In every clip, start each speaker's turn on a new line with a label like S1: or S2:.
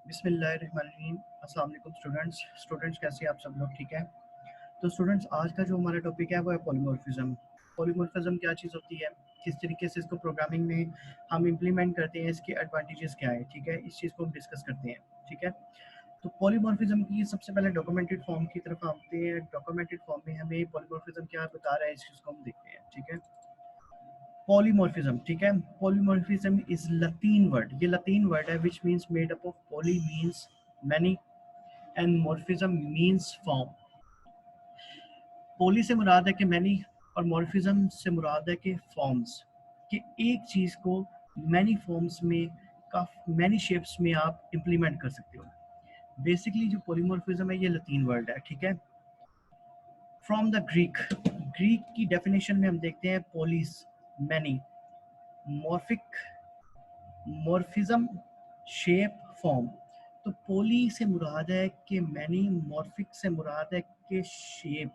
S1: बिस्मिल्लाहिर्रहमानिर्रहीम। अस्सलाम वालेकुम स्टूडेंट्स कैसे हैं आप सब लोग? ठीक है। तो स्टूडेंट्स आज का जो हमारा टॉपिक है वो है पॉलीमॉर्फिज्म। पॉलीमॉर्फिज्म क्या चीज़ होती है, किस तरीके से इसको प्रोग्रामिंग में हम इम्प्लीमेंट करते हैं, इसके एडवांटेजेस क्या है, ठीक है, इस चीज़ को हम डिस्कस करते हैं। ठीक है। तो पॉलीमॉर्फिज्म की सबसे पहले डॉक्यूमेंटेड फॉर्म की तरफ आते हैं। डॉक्यूमेंटेड फॉर्म में हमें पॉलीमॉर्फिज्म क्या बता रहा है इस चीज़ को हम देखते हैं। ठीक है। पॉलीमॉर्फिज्म, ठीक है। पॉलीमॉर्फिज्म इज लतीन वर्ड, ये लतीन वर्ड है which means made up of poly means many and morphism means form. Poly से मुराद है कि मैनी और मॉर्फिज्म से मुराद है कि फॉर्म्स, कि एक चीज़ को मैनी फॉर्म्स में मैनी शेप्स में आप इम्प्लीमेंट कर सकते हो। बेसिकली जो पॉलीमॉर्फिज्म है ये लतीन वर्ड है। ठीक है। फ्रॉम द ग्रीक, ग्रीक की डेफिनेशन में हम देखते हैं police many, morphic morphism shape form. तो पोली से मुराद है कि मैनी, मॉर्फिक से मुराद है कि शेप,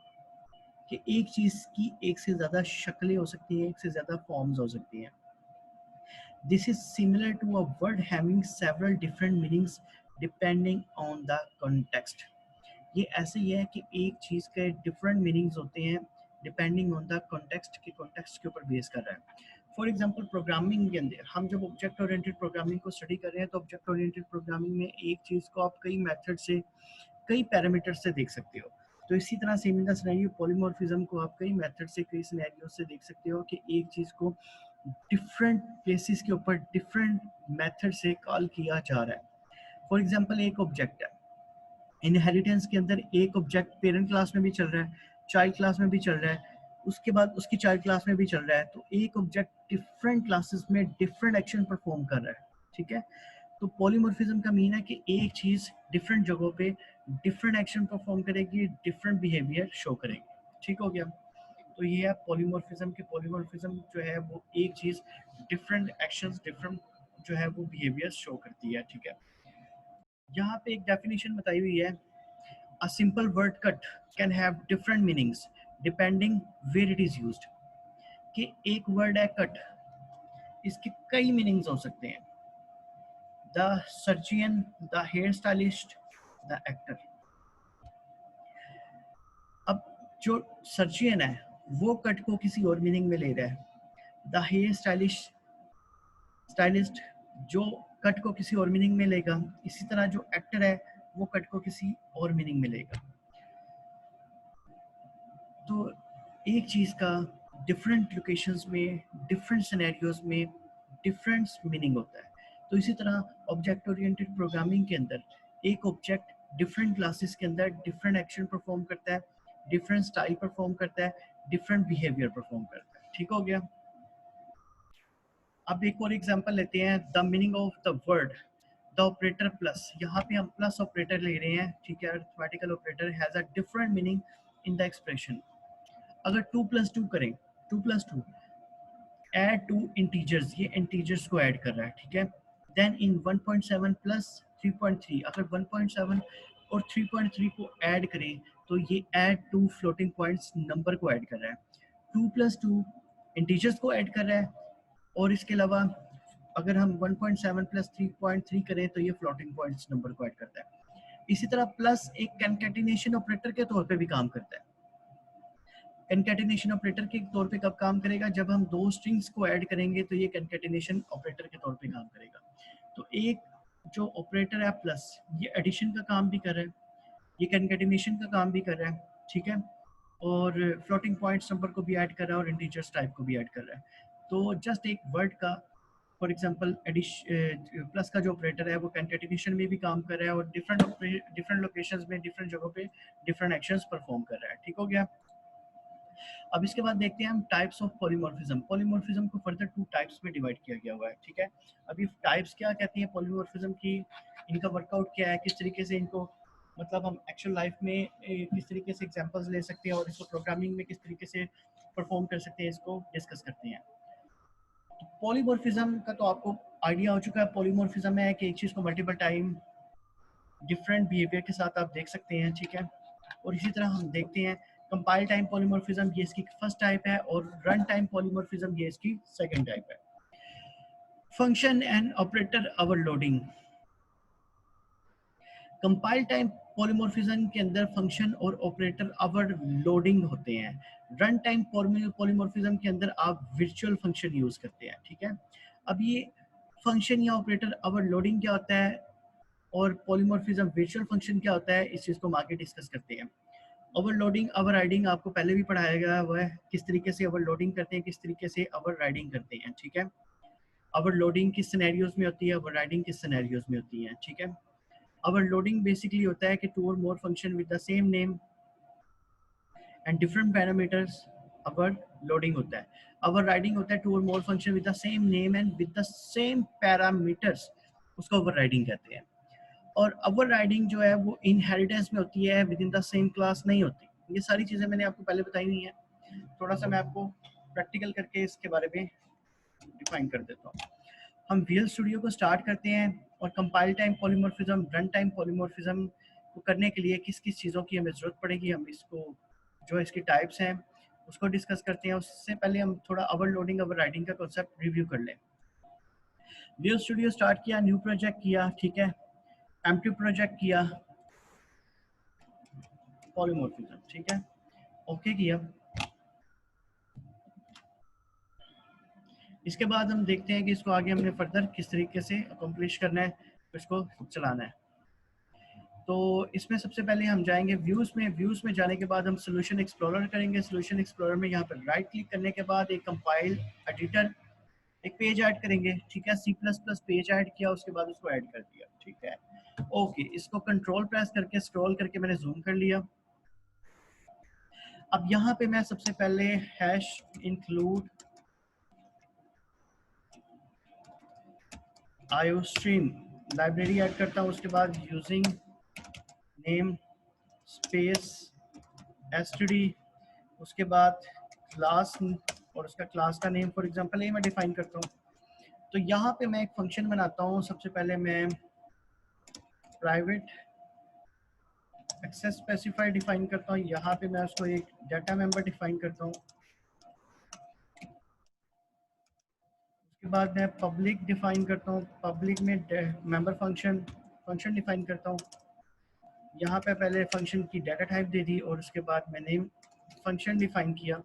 S1: कि एक चीज की एक से ज्यादा शक्लें हो सकती हैं, एक से ज्यादा फॉर्म्स हो सकती हैं। This is similar to a word having several different meanings depending on the context. ये ऐसे ही है कि एक चीज के डिफरेंट मीनिंग्स होते हैं डिपेंडिंग ऑन द कॉन्टेक्स्ट, के कॉन्टेक्स्ट के ऊपर बेस कर रहा है। फॉर एग्जाम्पल प्रोग्रामिंग के अंदर हम जब ऑब्जेक्ट ओरिएंटेड प्रोग्रामिंग को स्टडी कर रहे हैं तो ऑब्जेक्ट ओरिएंटेड प्रोग्रामिंग में एक चीज को आप कई मेथड से, कई पैरामीटर से देख सकते हो। तो इसी तरह same in the scenario polymorphism को आप कई मेथड से, कई सिनेरियो से देख सकते हो कि एक चीज को डिफरेंट प्लेसेस के ऊपर डिफरेंट मेथड से कॉल किया जा रहा है। फॉर एग्जांपल एक ऑब्जेक्ट है, इनहेरिटेंस के अंदर एक ऑब्जेक्ट पेरेंट क्लास में भी चल रहा है, चाइल्ड क्लास में भी चल रहा है, उसके बाद उसकी चाइल्ड क्लास में भी चल रहा है। तो एक ऑब्जेक्ट डिफरेंट क्लासेस में डिफरेंट एक्शन परफॉर्म कर रहा है। ठीक है। तो पॉलीमॉर्फिज्म का मीन है कि एक चीज डिफरेंट जगहों पे डिफरेंट एक्शन परफॉर्म करेगी, डिफरेंट बिहेवियर शो करेगी। ठीक हो गया। तो ये है पॉलीमॉर्फिज्म की। पॉलीमॉर्फिज्म जो है वो एक चीज डिफरेंट एक्शंस, डिफरेंट जो है वो बिहेवियर शो करती है। ठीक है। यहाँ पे एक डेफिनेशन बताई हुई है, a simple word cut can have different meanings depending where it is used। कि एक वर्ड है कट, इसके कई मीनिंग्स हो सकते हैं। The surgeon, the hair stylist, the actor. अब जो सर्जियन है वो कट को किसी और मीनिंग में ले रहा है। द हेयर स्टाइलिस्ट जो कट को किसी और मीनिंग में लेगा। इसी तरह जो एक्टर है वो कट को किसी और मीनिंग में लेगा। तो एक चीज़ का डिफरेंट लोकेशंस में, डिफरेंट सिनेरियोज में डिफरेंट मीनिंग होता है। तो इसी तरह ऑब्जेक्ट ओरिएंटेड प्रोग्रामिंग के अंदर एक ऑब्जेक्ट डिफरेंट क्लासेस के अंदर डिफरेंट एक्शन परफॉर्म करता है, डिफरेंट स्टाइल परफॉर्म करता है, डिफरेंट बिहेवियर परफॉर्म करता है। ठीक हो गया। अब एक और एग्जांपल लेते हैं, the meaning of the word the operator plus. यहाँ पे हम प्लस ऑपरेटर ले रहे हैं। ठीक है। Arithmetical operator has a different meaning in the expression. अगर 2 + 2 करें, 2 + 2 ऐड टू इंटीजर्स, ये इंटीजर्स को ऐड कर रहा है। ठीक है। देन इन 1.7 + 3.3, अगर 1.7 और 3.3 को ऐड करें तो ये add to floating points number को ऐड कर रहा है। 2 + 2 इंटीजर्स को ऐड कर रहा है, और इसके अलावा अगर हम 1.7 + 3.3 करें तो ये फ्लोटिंग पॉइंट्स नंबर को ऐड करता है। इसी तरह प्लस एक कंकैटिनेशन ऑपरेटर के तौर पे भी काम करता है। कंकैटिनेशन ऑपरेटर के तौर पे कब काम करेगा? जब हम दो स्ट्रिंग्स को ऐड करेंगे तो ये कंकैटिनेशन ऑपरेटर के तौर पे काम करेगा। तो एक जो ऑपरेटर है प्लस, ये एडिशन का काम भी कर रहा है, ये कंकैटिनेशन का काम भी कर रहा है। ठीक है। और फ्लोटिंग पॉइंट्स नंबर को भी ऐड कर रहा है और इंटीजर्स टाइप को भी ऐड कर रहा है। तो जस्ट एक वर्ड का, फॉर एग्जांपल प्लस का जो ऑपरेटर है वो कंकैटिनेशन में भी काम कर रहा है और डिफरेंट लोकेशंस में, डिफरेंट जगहों पे डिफरेंट एक्शंस परफॉर्म कर रहा है। ठीक हो गया। अब इसके बाद देखते हैं हम टाइप्स ऑफ पॉलीमॉर्फिज्म। पॉलीमॉर्फिज्म को फर्दर 2 टाइप्स में डिवाइड किया गया हुआ है। ठीक है। अब ये टाइप्स क्या कहती हैं पॉलीमॉर्फिज्म की, इनका वर्कआउट क्या है, किस तरीके से इनको मतलब हम एक्चुअल लाइफ में किस तरीके से एग्जांपल्स ले सकते हैं और इसको प्रोग्रामिंग में किस तरीके से परफॉर्म कर सकते हैं, इसको डिस्कस करते हैं। तो पॉलीमॉर्फिज्म का तो आपको आइडिया हो चुका है। पॉलीमॉर्फिज्म है कि एक चीज़ को मल्टीपल टाइम डिफरेंट बिहेवियर के साथ आप देख सकते हैं। ठीक है। और इसी तरह हम देखते हैं कंपाइल टाइम पॉलीमॉर्फिज्म, ये इसकी फर्स्ट टाइप है, और रन टाइम पॉलीमॉर्फिज्म ये इसकी सेकंड टाइप है। Function and operator overloading. Compile time polymorphism के अंदर फंक्शन और ऑपरेटर ओवरलोडिंग होते हैं। रन टाइम पॉलीमॉर्फिज्म के अंदर आप वर्चुअल फंक्शन यूज करते हैं, ठीक है। अब ये फंक्शन या ऑपरेटर ओवरलोडिंग क्या होता है और पॉलीमॉर्फिज्म वर्चुअल फंक्शन क्या होता है, इस चीज को हम आगे डिस्कस करते हैं। ओवरलोडिंग ओवरराइडिंग आपको पहले भी पढ़ाया गया है, वह किस तरीके से ओवरलोडिंग करते हैं, किस तरीके से ओवरराइडिंग करते हैं, ठीक है। ओवरलोडिंग किस सिनेरियोज में होती है, ओवरराइडिंग किस सिनेरियोज में होती है, ठीक है। ओवरलोडिंग बेसिकली होता है कि टू और more function with the same name and different parameters overloading होता है। ओवरराइडिंग होता है टू और more function with the same name and with the same parameters, उसको ओवरराइडिंग कहते हैं। और ओवरराइडिंग जो है वो इनहेरिटेंस में होती है, with in the same class नहीं होती। ये सारी चीज़ें मैंने आपको पहले बताई हुई हैं, थोड़ा सा मैं आपको प्रैक्टिकल करके इसके बारे में डिफाइन कर देता हूँ। हम विजुअल स्टूडियो को स्टार्ट करते हैं और compile time polymorphism, run time polymorphism को करने के लिए किस किस चीज़ों की हमें ज़रूरत पड़ेगी, हम इसको जो इसकी टाइप्स हैं उसको डिस्कस करते हैं। उससे पहले हम थोड़ा ओवरलोडिंग ओवरराइडिंग का कॉन्सेप्ट रिव्यू कर लें। विजुअल स्टूडियो स्टार्ट किया, न्यू प्रोजेक्ट किया, ठीक है, एम्प्टी प्रोजेक्ट किया, पॉलीमॉर्फिज्म, ठीक है, ओके किया। इसके बाद हम देखते हैं कि इसको आगे हमने फर्दर किस तरीके से अकम्प्लिश करना है, इसको चलाना है। तो इसमें सबसे पहले हम जाएंगे व्यूज़ में। व्यूज़ में जाने के बाद हम सोल्यूशन एक्सप्लोरर करेंगे। सोल्यूशन एक्सप्लोरर में यहाँ पर राइट क्लिक करने के बाद एक कंपाइल एडिटर, एक पेज ऐड करेंगे, ठीक है। C plus plus page add किया, उसके बाद उसको ऐड कर दिया, ठीक है, ओके। इसको कंट्रोल प्रेस करके स्क्रॉल करके मैंने जूम कर लिया। अब यहाँ पे मैं सबसे पहले hash include iostream library add करता हूँ। उसके बाद यूजिंग नेम स्पेस एसटीडी, उसके बाद क्लास और उसका क्लास का नेम फॉर एग्जांपल ये मैं डिफाइन करता हूँ। तो यहाँ पे मैं एक फंक्शन बनाता हूँ। सबसे पहले मैं प्राइवेट एक्सेस स्पेसिफाई डिफाइन करता हूँ। यहाँ पे मैं उसको एक डाटा मेंबर डिफाइन करता हूँ। उसके बाद मैं पब्लिक डिफाइन करता हूँ। पब्लिक में मेंबर फंक्शन डिफाइन करता हूँ। यहाँ पे पहले फंक्शन की डाटा टाइप दे दी और उसके बाद मैंने फंक्शन डिफाइन किया।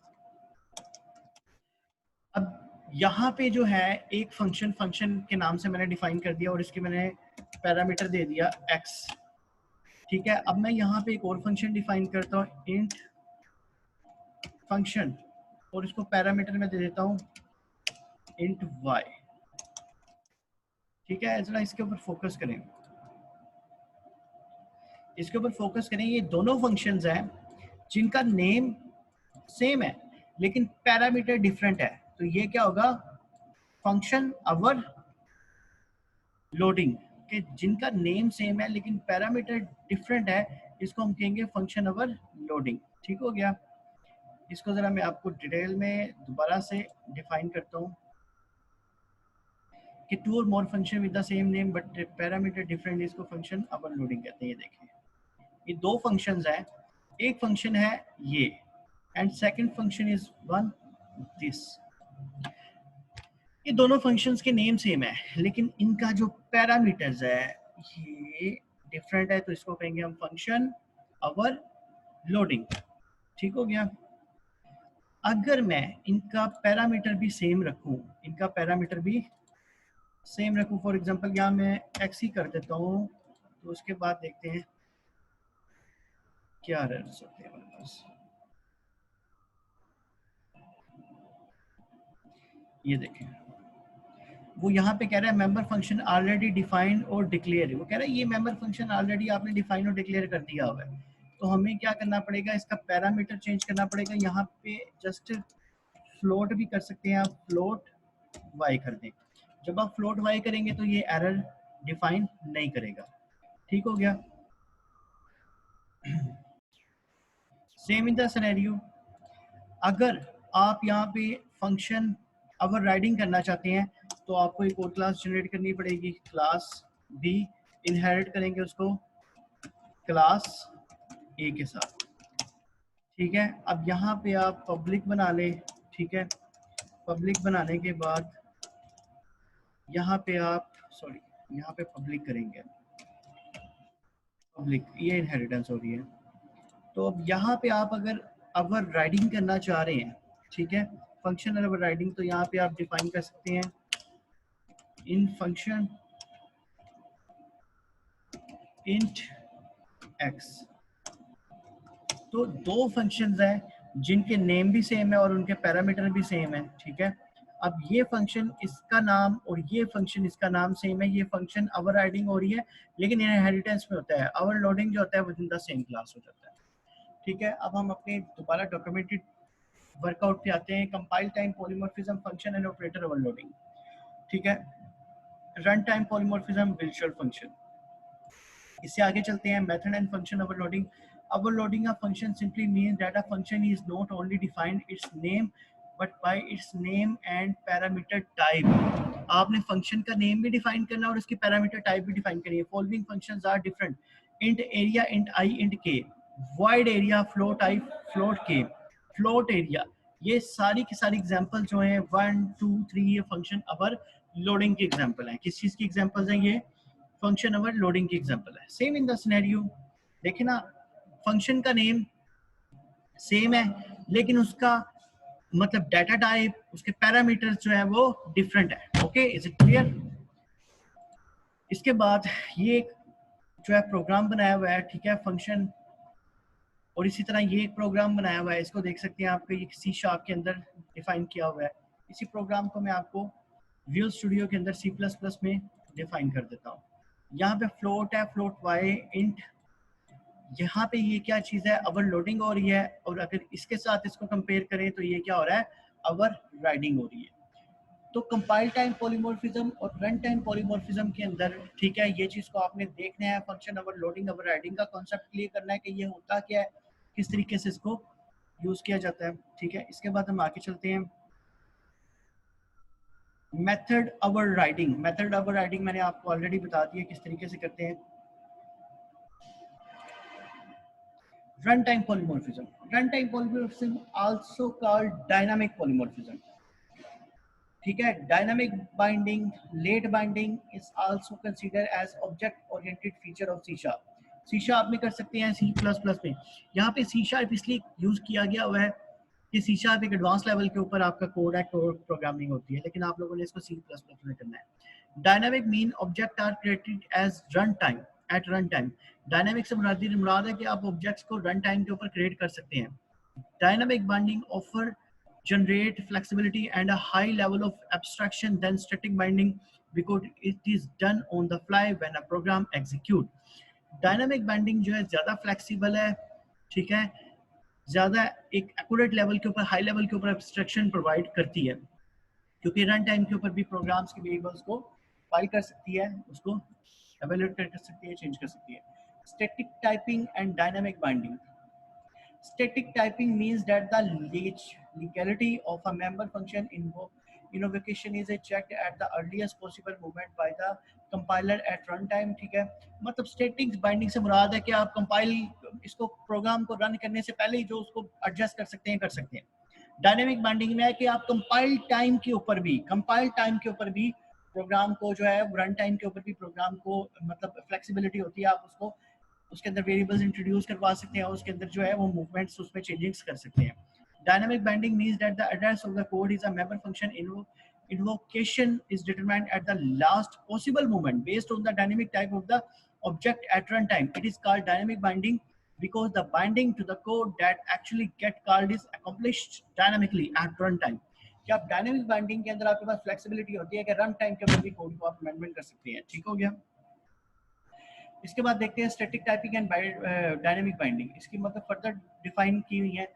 S1: अब यहाँ पे जो है एक फंक्शन के नाम से मैंने डिफाइन कर दिया और इसके मैंने पैरामीटर दे दिया x, ठीक है। अब मैं यहाँ पे एक और फंक्शन डिफाइन करता हूँ इंट फंक्शन और इसको पैरामीटर में दे देता हूँ इंट y, ठीक है। जरा इसके ऊपर फोकस करें, इसके ऊपर फोकस करें। ये दोनों फंक्शंस हैं जिनका नेम सेम है लेकिन पैरामीटर डिफरेंट है। तो ये क्या होगा, फंक्शन अवर लोडिंग के जिनका नेम सेम है लेकिन पैरामीटर डिफरेंट है, इसको हम कहेंगे फंक्शन अवर लोडिंग, ठीक हो गया। इसको जरा मैं आपको डिटेल में दोबारा से डिफाइन करता हूँ कि टू और more function with the same name but parameter different, इसको फंक्शन अवर लोडिंग कहते हैं। ये देखें, ये दो फंक्शंस हैं। एक फंक्शन है ये and second function is one this. ये दोनों फंक्शंस के नेम सेम है लेकिन इनका जो पैरामीटर्स है ये डिफरेंट है, तो इसको कहेंगे हम फंक्शन अवर लोडिंग, ठीक हो गया। अगर मैं इनका पैरामीटर भी सेम रखूं, इनका पैरामीटर भी सेम रखूं, फॉर एग्जांपल यहाँ मैं x ही कर देता हूँ, तो उसके बाद देखते हैं क्या एरर्स होते हैं हमारे पास। ये देखें, वो यहाँ पे कह रहा है मेंबर फंक्शन ऑलरेडी डिफाइंड और डिक्लेयर। वो कह रहा है ये मेंबर फंक्शन ऑलरेडी आपने डिफाइन और डिक्लेयर कर दिया हुआ है, तो हमें क्या करना पड़ेगा, इसका पैरामीटर चेंज करना पड़ेगा। यहाँ पे जस्ट फ्लोट भी कर सकते हैं आप, फ्लोट वाई कर दें। जब आप फ्लोट वाई करेंगे तो ये एरर डिफाइन नहीं करेगा, ठीक हो गया। सेम इन द सिनेरियो, अगर आप यहाँ पे फंक्शन अगर राइडिंग करना चाहते हैं तो आपको एक और क्लास जनरेट करनी पड़ेगी, क्लास बी, इनहेरिट करेंगे उसको क्लास ए के साथ, ठीक है। अब यहाँ पे आप पब्लिक बना लें, ठीक है। पब्लिक बनाने के बाद यहाँ पे आप यहाँ पे पब्लिक करेंगे, पब्लिक, ये इनहेरिटेंस हो रही है। तो अब यहाँ पे आप अगर ओवर राइडिंग करना चाह रहे हैं, ठीक है, फंक्शनल ओवर राइडिंग, तो यहाँ पे आप डिफाइन कर सकते हैं इन फंक्शन इंट एक्स। तो दो फंक्शंस हैं जिनके नेम भी सेम है और उनके पैरामीटर भी सेम है, ठीक है। अब ये फंक्शन इसका नाम और ये फंक्शन इसका नाम सेम है, ये फंक्शन ओवरराइडिंग हो रही है, लेकिन इनहेरिटेंस में होता है, ओवरलोडिंग जो होता है with in the same class हो जाता है, ठीक है। अब हम अपने दोबारा डॉक्यूमेंटेड वर्कआउट पे आते हैं, compile time polymorphism function and operator overloading, ठीक है। Run time polymorphism visual function. इससे आगे चलते हैं, method and function overloading. Overloading a function simply means that a function is not only defined its name but by its name and parameter type. आपने function का name भी define करना और उसकी पैरामीटर टाइप भी डिफाइन करनी है। Following functions are different: int area, int I, int k, void area, float I, float k, float area। ये सारी की सारी एग्जांपल जो हैं 1 2 3 ये फंक्शन ओवर लोडिंग की एग्जांपल हैं। किस चीज की एग्जांपल्स हैं ये? फंक्शन ओवर लोडिंग की एग्जांपल है। सेम इन द सिनेरियो, देखिए ना, फंक्शन का नेम सेम है लेकिन उसका मतलब डाटा टाइप, उसके पैरामीटर्स जो है वो डिफरेंट है। Okay, is it clear? इसके बाद ये एक जो है प्रोग्राम बनाया हुआ है, ठीक है, फंक्शन, और इसी तरह ये एक प्रोग्राम बनाया हुआ है, इसको देख सकते हैं आपको, ये सी शार्प के अंदर डिफाइन किया हुआ है। इसी प्रोग्राम को मैं आपको विजुअल स्टूडियो के अंदर C++ में डिफाइन कर देता हूँ। यहाँ पे फ्लोट है, फ्लोट वाई, इंट, यहाँ पे ये क्या चीज़ है, ओवरलोडिंग हो रही है, और अगर इसके साथ इसको कंपेयर करें तो ये क्या हो रहा है, ओवर राइडिंग हो रही है। तो कंपाइल टाइम पॉलीमॉर्फिज्म और रन टाइम पॉलीमॉर्फिज्म के अंदर, ठीक है, ये चीज़ को आपने देखना है, फंक्शन ओवरलोडिंग ओवर राइडिंग का कॉन्सेप्ट क्लियर करना है कि ये होता क्या है, किस तरीके से इसको यूज़ किया जाता है, ठीक है। इसके बाद हम आगे चलते हैं, method over riding. Method over riding मैंने आपको ऑलरेडी बता दिया किस तरीके से करते हैं। Runtime polymorphism. Runtime polymorphism also called dynamic polymorphism. ठीक है, dynamic binding, late binding is also consider as object oriented feature of C sharp. C sharp में कर सकते हैं, C++ में। यहाँ पे सी शार्प इसलिए यूज किया गया हुआ है कि सी शार्प एक एडवांस लेवल के ऊपर आपका कोड है, कोड प्रोग्रामिंग होती है, लेकिन आप लोगों ने इसको C++ में करना है। Dynamic mean object are created as run time, at run time. Dynamic से मुराद है कि आप ऑब्जेक्ट्स को रन टाइम के ऊपर क्रिएट कर सकते हैं। Dynamic binding offer generate flexibility and a high level of abstraction than static binding because it is done on the fly when a program execute. Dynamic binding जो है ज़्यादा flexible है, ठीक है, ज़्यादा एक accurate level के ऊपर, high level के ऊपर abstraction provide करती है, क्योंकि रन टाइम के ऊपर भी प्रोग्राम्स के वेरिएबल्स को फाइल कर सकती है, उसको एवेल्यूएट कर सकती है, चेंज कर सकती है। Static typing and dynamic binding. Static typing means that the legality of a member function invocation is checked at the earliest possible moment by the compiler at runtime, ठीक है। मतलब स्टैटिक बाइंडिंग से मुराद है कि आप कंपाइल, इसको programme को रन करने से पहले ही जो उसको एडजस्ट कर सकते हैं, कर सकते हैं। डायनेमिक बाइंडिंग में है कि आप कंपाइल टाइम के ऊपर भी प्रोग्राम को जो है, रन टाइम के ऊपर भी प्रोग्राम को मतलब फ्लेक्सिबिलिटी होती है, आप उसको उसके अंदर वेरिएबल्स इंट्रोड्यूस करवा सकते हैं और उसके अंदर जो है वो मूवमेंट्स उसमें चेंजिंग्स कर सकते हैं। Dynamic binding means that the address of the code is a member function invocation is determined at the last possible moment based on the dynamic type of the object at runtime. It is called dynamic binding because the binding to the code that actually get called is accomplished dynamically at runtime. कि आप dynamic binding के अंदर आपके पास flexibility होती है कि run time के अंदर भी कोड को आप अमेंडमेंट कर सकते हैं, ठीक हो गया। इसके बाद देखते हैं static typing and dynamic binding. इसकी मतलब फर्दर डिफाइन की हुई है।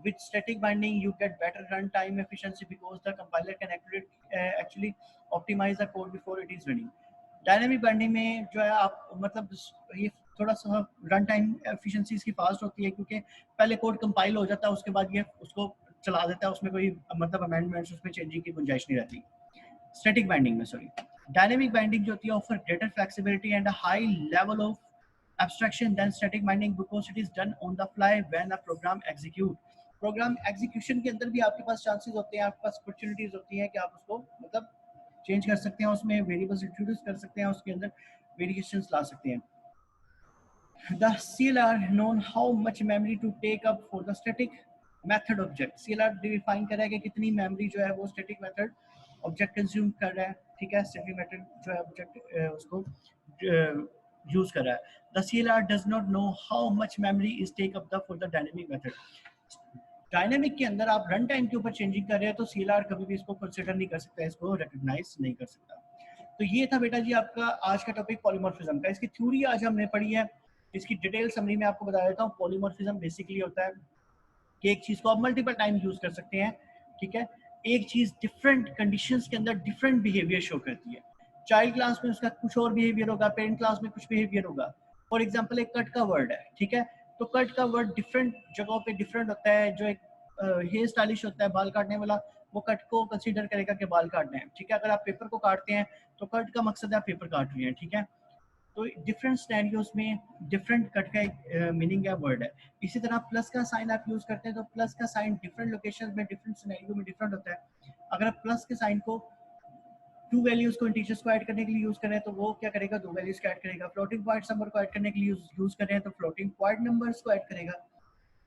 S1: With static binding, you get better runtime efficiency because the compiler can actually optimize the code before it is running. Dynamic binding में जो है आप मतलब ये थोड़ा सा रन टाइम एफिशिएंसी इसकी फास्ट होती है क्योंकि पहले कोड कंपाइल हो जाता है, उसके बाद ये उसको चला देता है, उसमें कोई मतलब अमेंडमेंट्स, उसमें चेंजिंग की गुंजाइश नहीं रहती। स्टैटिक बाइंडिंग में, सॉरी, डायनेमिक बाइंडिंग जो होती है offer greater flexibility and a high level of abstraction than static binding because it is done on the fly when a program execute. Program execution के अंदर भी आपके पास चांसेस होते हैं, आपके पास अपॉर्चुनिटीज होती हैं कि आप उसको मतलब चेंज कर सकते हैं, उसमें वेरिएबल्स इंट्रोड्यूस कर सकते हैं, उसके अंदर वेरिएशंस ला सकते हैं। The CLR known how much memory to take up for the static method object. CLR define कर रहा है कि कितनी मेमोरी जो है वो स्टैटिक मेथड ऑब्जेक्ट कंज्यूम कर रहा है, ठीक है, स्टैटिक मेथड जो है ऑब्जेक्ट उसको यूज कर रहा है. The CLR does not know how much memory is take up the for the dynamic method. Dynamic के अंदर आप रन टाइम के ऊपर चेंजिंग कर रहे हैं तो CLR कभी भी इसको कंसिडर नहीं कर सकता, इसको रिकॉग्नाइज नहीं कर सकता. तो ये था बेटा जी आपका आज का टॉपिक पॉलीमॉर्फिज्म का. इसकी थ्योरी आज हमने पढ़ी है, इसकी डिटेल समरी में आपको बता देता हूँ. पॉलीमॉर्फिज्म बेसिकली होता है कि एक चीज को आप मल्टीपल टाइम यूज कर सकते हैं, ठीक है. एक चीज डिफरेंट कंडीशंस के अंदर डिफरेंट बिहेवियर शो करती है. चाइल्ड क्लास में उसका कुछ और बिहेवियर होगा, पेरेंट क्लास में कुछ बिहेवियर होगा. फॉर एग्जाम्पल एक कट का वर्ड है, ठीक है, तो कट का वर्ड डिफरेंट जगहों पे डिफरेंट होता है. जो एक हेयर स्टाइलिश होता है बाल काटने वाला, वो कट को कंसीडर करेगा कि बाल काटने हैं, ठीक है. अगर आप पेपर को काटते हैं तो कट का मकसद है आप पेपर काट रहे हैं, ठीक है. तो डिफरेंट स्टेरियोस में डिफरेंट कट का एक मीनिंग है, वर्ड है. इसी तरह प्लस का साइन आप यूज करते हैं तो प्लस का साइन डिफरेंट लोकेशन में डिफरेंट सिनेरियो में डिफरेंट होता है. अगर आप प्लस के साइन को टू वैल्यूज को इंटीजर्स को ऐड करने के लिए यूज करें तो वो क्या करेगा, दो वैल्यूज को ऐड करेगा. फ्लोटिंग पॉइंट नंबर को ऐड करने के लिए यूज कर रहे हैं तो फ्लोटिंग पॉइंट नंबर्स को ऐड करेगा.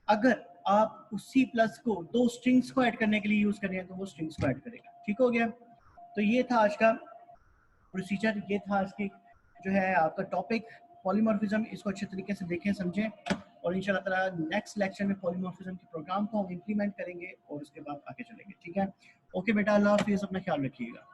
S1: अगर आप उसी प्लस को दो स्ट्रिंग्स को ऐड करने के लिए यूज कर रहे हैं तो वो स्ट्रिंग्स को ऐड करेगा. ठीक हो गया. तो ये था आज का प्रोसीजर, ये था आज की जो है आपका टॉपिक पॉलीमॉर्फिज्म. इसको अच्छे तरीके से देखें समझें और इंशाल्लाह ताला नेक्स्ट लेक्चर में पॉलीमॉर्फिज्म के प्रोग्राम को हम इंप्लीमेंट करेंगे और उसके बाद आगे चलेंगे. ठीक है, ओके बेटा, अल्लाह हाफिज़, अपना ख्याल रखिएगा.